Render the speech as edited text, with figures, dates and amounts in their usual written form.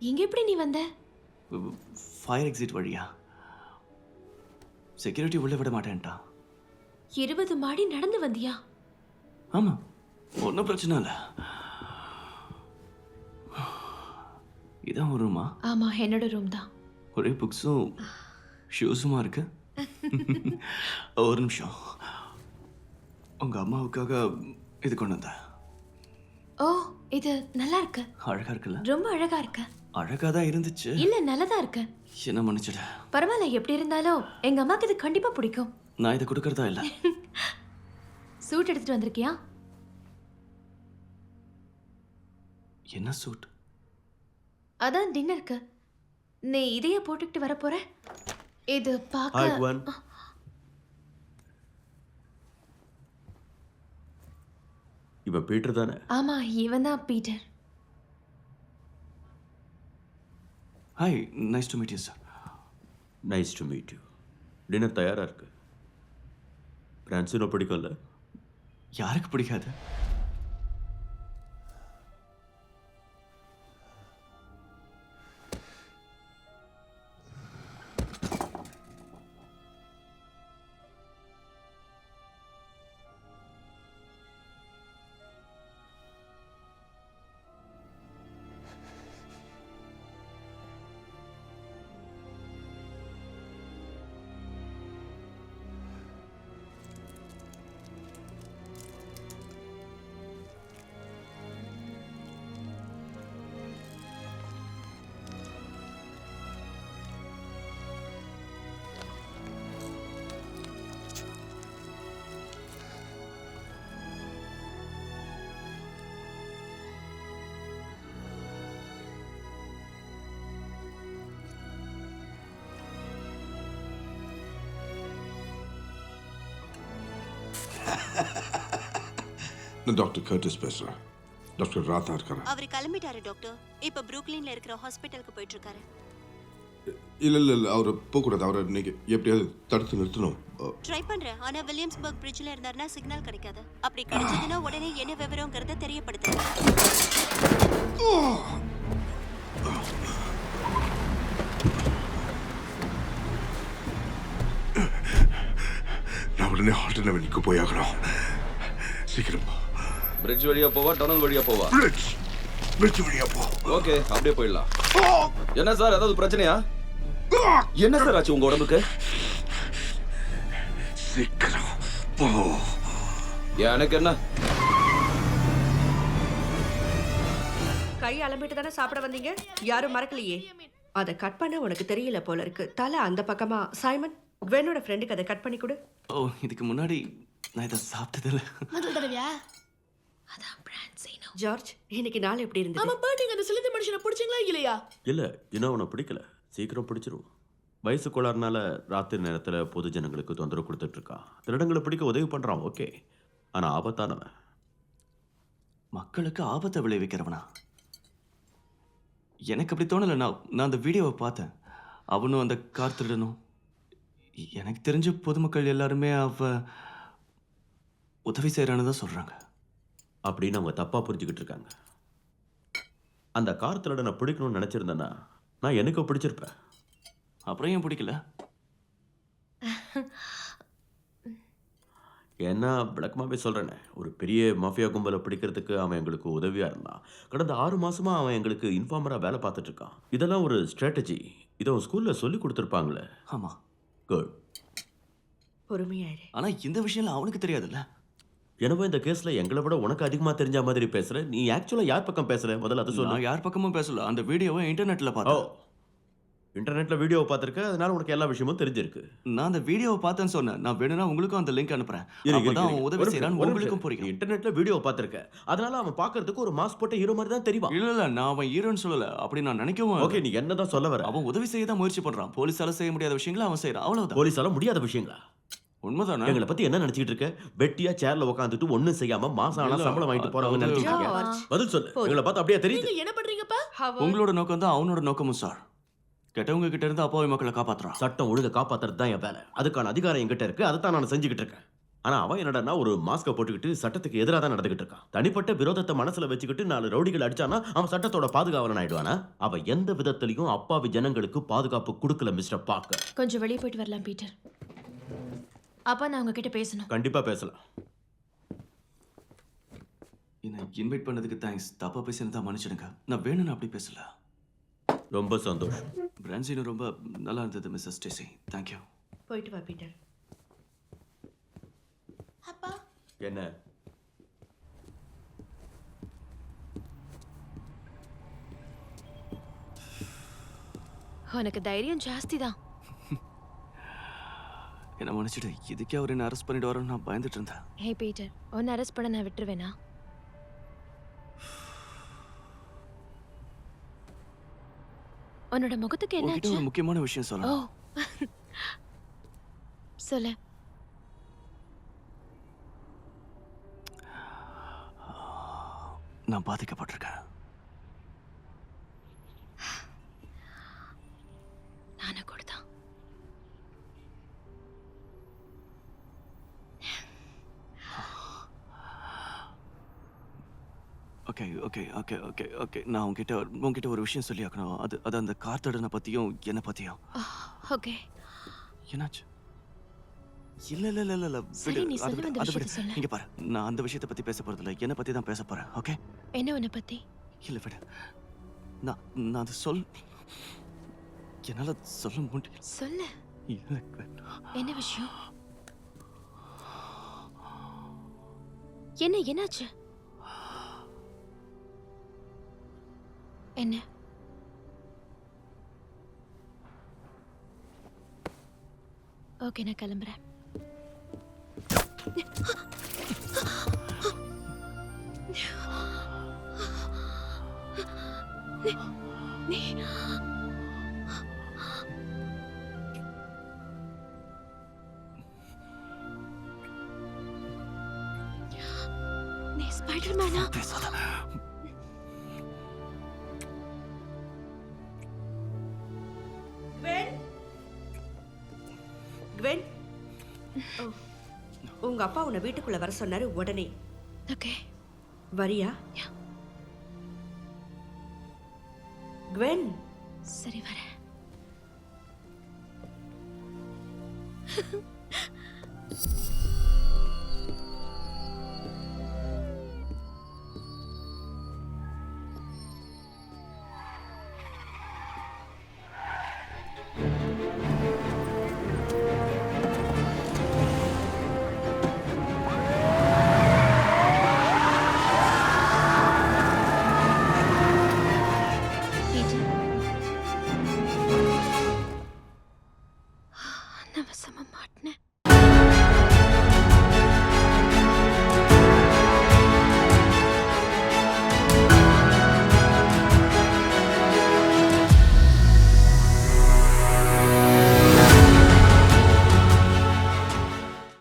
இங்க எப்படி நீ வந்த? ஃபயர் எக்ஸிட் வழியா. செக்யூரிட்டி உள்ள விட மாட்டேன்ட்டான். 20 மாடி நடந்து வந்தியா? ஆமா, ஒன்றும் பிரச்சனை இல்லை. இதான் ஒரு ரூமா? ஆமா, என்னோட ரூம் தான். ஒரே புக்ஸும் ஷூஸுமா இருக்கு. ஒரு நிமிஷம், உங்க அம்மாவுக்காக இது கொண்டு வந்தேன். ஓ, இது நல்லா இருக்கு. அழகா இருக்குல்ல? ரொம்ப அழகா இருக்கு. அழகா தான் இருந்துச்சு. இல்ல, நல்லதா இருக்கு. என்ன மன்னிச்சிட. பரவாயில்ல, எப்படி இருந்தாலும் எங்க அம்மாக்கு இது கண்டிப்பா பிடிக்கும். நான் இதை கொடுக்கறதா இல்ல. சூட் எடுத்துட்டு வந்திருக்கியா? என்ன சூட்? அதான் டின்னருக்கு. நீ இதையே போட்டுக்கிட்டு வர போற? இது பார்க்க. இவன் பீட்டர் தானே? ஆமா, இவன் தான் Peter. Hi, nice to meet you sir. Nice to meet you. Dinner தயாரா இருக்கு. பிரான்சினோ பிடிக்கும்ல? யாருக்கு பிடிக்காது? நான் டாக்டர் கர்டிஸ் பேசுறேன். டாக்டர் ராதா இருக்காரா? அவர் கிளம்பிட்டாரு டாக்டர். இப்ப புரூக்லின்ல இருக்கிற ஹாஸ்பிட்டலுக்கு போயிட்டு இருக்காரு. இல்ல அவர் போகக்கூடாது. அவரை நீங்க எப்படியாவது தடுத்து நிறுத்தணும். ட்ரை பண்றேன். ஆனா வில்லியம்ஸ்பர்க் பிரிட்ஜ்ல இருந்தாருன்னா சிக்னல் கிடைக்காது. அப்படி கிடைச்சதுன்னா உடனே என்ன விவரங்கிறத தெரியப்படுத்து. நான் உடனே ஹால்டன் அவென்யூக்கு போய் ஆகணும். சீக்கிரம். பிரிட்ஜ் வழியா போவா, டனல் வழியா போவா? பிரிட்ஜ் வழியா போ. ஓகே, அப்படியே போயிடலாம். என்ன சார், ஏதாவது பிரச்சனையா? என்ன சார் ஆச்சு உங்க உடம்புக்கு? சீக்கிரம் போ. எனக்கு என்ன? கை அலம்பிட்டு தானே சாப்பிட வந்தீங்க? யாரும் மறக்கலையே. அதை கட் பண்ண உனக்கு தெரியல போல இருக்கு. தலை அந்த பக்கமா. சைமன், வென்னோட ஃப்ரெண்டுக்கு அதை கட் பண்ணி கொடு. ஓ, இதுக்கு முன்னாடி நான் இதை சாப்பிட்டதில்ல. முதல் தடவையா? அதான் பிரான்சினோ. ஜார்ஜ், இன்னைக்கு நாள் எப்படி இருந்தது? ஆமாப்பா, நீங்க அந்த சிலிந்த மனுஷனை பிடிச்சிங்களா இல்லையா? இல்ல, இன்னும் அவனை பிடிக்கல. சீக்கிரம் பிடிச்சிரும். வயசு கோளாறுனால ராத்திரி நேரத்துல பொது ஜனங்களுக்கு தொந்தரவு கொடுத்துட்டு இருக்கான். திருடங்களை பிடிக்க உதவி பண்றான், ஓகே. ஆனா ஆபத்தானவன். மக்களுக்கு ஆபத்தை விளைவிக்கிறவனா? எனக்கு அப்படி தோணலை. நான் அந்த வீடியோவை பார்த்தேன். அவனும் அந்த கார் திருடனும். எனக்கு தெரிஞ்ச பொதுமக்கள் எல்லாருமே உதவி செய்யறான்னு தான் சொல்றாங்க. அப்படின்னு அவங்க தப்பா புரிஞ்சுக்கிட்டு இருக்காங்க. அந்த கார் திருடனை பிடிக்கணும்னு நினைச்சிருந்தேன்னா நான் எனக்கு பிடிச்சிருப்பேன். அப்புறம் ஏன் பிடிக்கல? ஏன்னா விளக்கமாவே சொல்றேனே, ஒரு பெரிய மாஃபியா கும்பலை பிடிக்கிறதுக்கு அவன் எங்களுக்கு உதவியா இருந்தான். கடந்த 6 மாசமா அவன் எங்களுக்கு இன்ஃபார்மரா வேலை பார்த்துட்டு இருக்கான். இதெல்லாம் ஒரு ஸ்ட்ராட்டஜி. இதை அவன் ஸ்கூல்ல சொல்லி கொடுத்துருப்பாங்களே. ஆமா. குட். பொறுமையாயிரு. ஆனா இந்த விஷயம் அவனுக்கு தெரியாதுல்ல. எனவே இந்த கேஸ்ல எங்களை விட உனக்கு அதிகமா தெரிஞ்ச மாதிரி பேசுற. நீ ஆக்சுவலா யார் பக்கம் பேசுற? முதல்ல அதை சொல்லு. நான் யார் பக்கமும் பேசல. அந்த வீடியோவை இன்டர்நெட்ல பார்த்தேன். இன்டர்நெட்ல வீடியோவை பார்த்திருக்க, அதனால உனக்கு எல்லா விஷயமும் தெரிஞ்சிருக்கு. நான் அந்த வீடியோவை பார்த்தேன்னு சொன்னேன். நான் வேணும்னா உங்களுக்கும் அந்த லிங்க் அனுப்புறேன். அப்பதான் அவன் உதவி செய்யறான்னு உங்களுக்கும் புரியும். இன்டர்நெட்ல வீடியோ பார்த்திருக்க, அதனால அவன் பார்க்கிறதுக்கு ஒரு மாஸ்க் போட்ட ஹீரோ மாதிரி தான் தெரியும். இல்ல, நான் அவன் ஹீரோன்னு சொல்லல. அப்படி நான் நினைக்கவும். ஓகே, நீ என்னதான் சொல்ல வர? அவன் உதவி செய்ய தான் முயற்சி பண்றான். போலீஸால செய்ய முடியாத விஷயங்களை அவன் செய்யறான், அவ்வளவுதான். போலீஸால முடியாத விஷயங்களா? உண்மைதானே? எங்களை பத்தி என்ன நினைச்சிட்டு இருக்க? வெட்டியா சேர்ல உட்காந்துட்டு ஒண்ணும் செய்யாம மாசம் ஆனா சம்பளம் வாங்கிட்டு போறவங்க நினைச்சிட்டு இருக்க? பதில் சொல்லு. எங்களை பார்த்தா அப்படியே தெரியுது. நீங்க என்ன பண்றீங்கப்பா? உங்களோட நோக்கம் தான் அவனோட நோக்கமும் சார். கெட்டவங்க கிட்ட இருந்து அப்பாவி மக்களை காப்பாத்துறான். சட்டம் ஒழுங்க காப்பாத்துறது தான் என் வேலை. அதுக்கான அதிகாரம் என்கிட்ட இருக்கு. அதை தான் நான் செஞ்சுக்கிட்டு இருக்கேன். ஆனா அவன் என்னடான்னா ஒரு மாஸ்கை போட்டுக்கிட்டு சட்டத்துக்கு எதிராக தான் நடந்துகிட்டு இருக்கான். தனிப்பட்ட விரோதத்தை மனசுல வச்சுக்கிட்டு 4 ரவுடிகள் அடிச்சானா அவன் சட்டத்தோட பாதுகாவலன் ஆயிடுவானா? அவன் எந்த விதத்திலையும் அப்பாவி ஜனங்களுக்கு பாதுகாப்பு கொடுக்கல மிஸ்டர் பார்க்கர். கொஞ்சம் வெளியே போயிட்டு வரலாம் பீட்டர். அப்பா நான் உங்ககிட்ட பேசணும். கண்டிப்பா பேசலாம். என்னை இன்வைட் பண்ணதுக்கு தேங்க்ஸ். தப்பா பேசினதா மன்னிச்சிடுங்க. நான் வேணும்னு அப்படி பேசல. ரொம்ப சந்தோஷம். பிரான்சினோ ரொம்ப நல்லா இருந்தது மிஸ்ஸஸ் ஸ்டேசி. தேங்க்யூ. போயிட்டு வா பீட்டர். அப்பா என்ன? உனக்கு தைரியம் ஜாஸ்தி தான். என்ன மன்னிச்சிடு. இதுக்கே அவர் என்ன அரெஸ்ட் பண்ணிட்டு வரோன்னு நான் பயந்துட்டு இருந்தேன். ஹே பீட்டர், உன்னை அரெஸ்ட் பண்ண நான் விட்டுருவேனா? உன்னோட முகத்துக்கு உங்ககிட்ட என்னாச்சு? ஒரு முக்கியமான விஷயம் ஓ சொல்லணும். சொல்லு. நான் பாதிக்கப்பட்டிருக்கேன். நானும் கூட தான். Okay okay okay okay okay நான் உங்ககிட்ட ஒரு விஷயம் சொல்லி ஆக்கணும். அது அந்த கார் திருடனை பற்றியும் என்னை பற்றியும். ஓகே என்னாச்சு? இல்ல சரி, நீ சொல்லு, அந்த விஷயத்தை சொல்லு. இங்க பாரு, நான் அந்த விஷயத்தை பத்தி பேச போறது இல்ல. என்னை பத்தி தான் பேச போறேன். ஓகே? என்ன உன்னை பத்தி? இல்ல விடு. நான் அது என்னால சொல்ல முடியல. சொல்லு. எனக்கு என்ன விஷயம்? என்னாச்சு? என்ன? ஓகே, நான் கிளம்புறேன். நீ ஸ்பைடர்மேனா? பேசாத. குவென், உங்க அப்பா உன்னை வீட்டுக்குள்ள வர சொன்னாரு உடனே. ஓகே. வரியா? குவென், சரி வரேன்.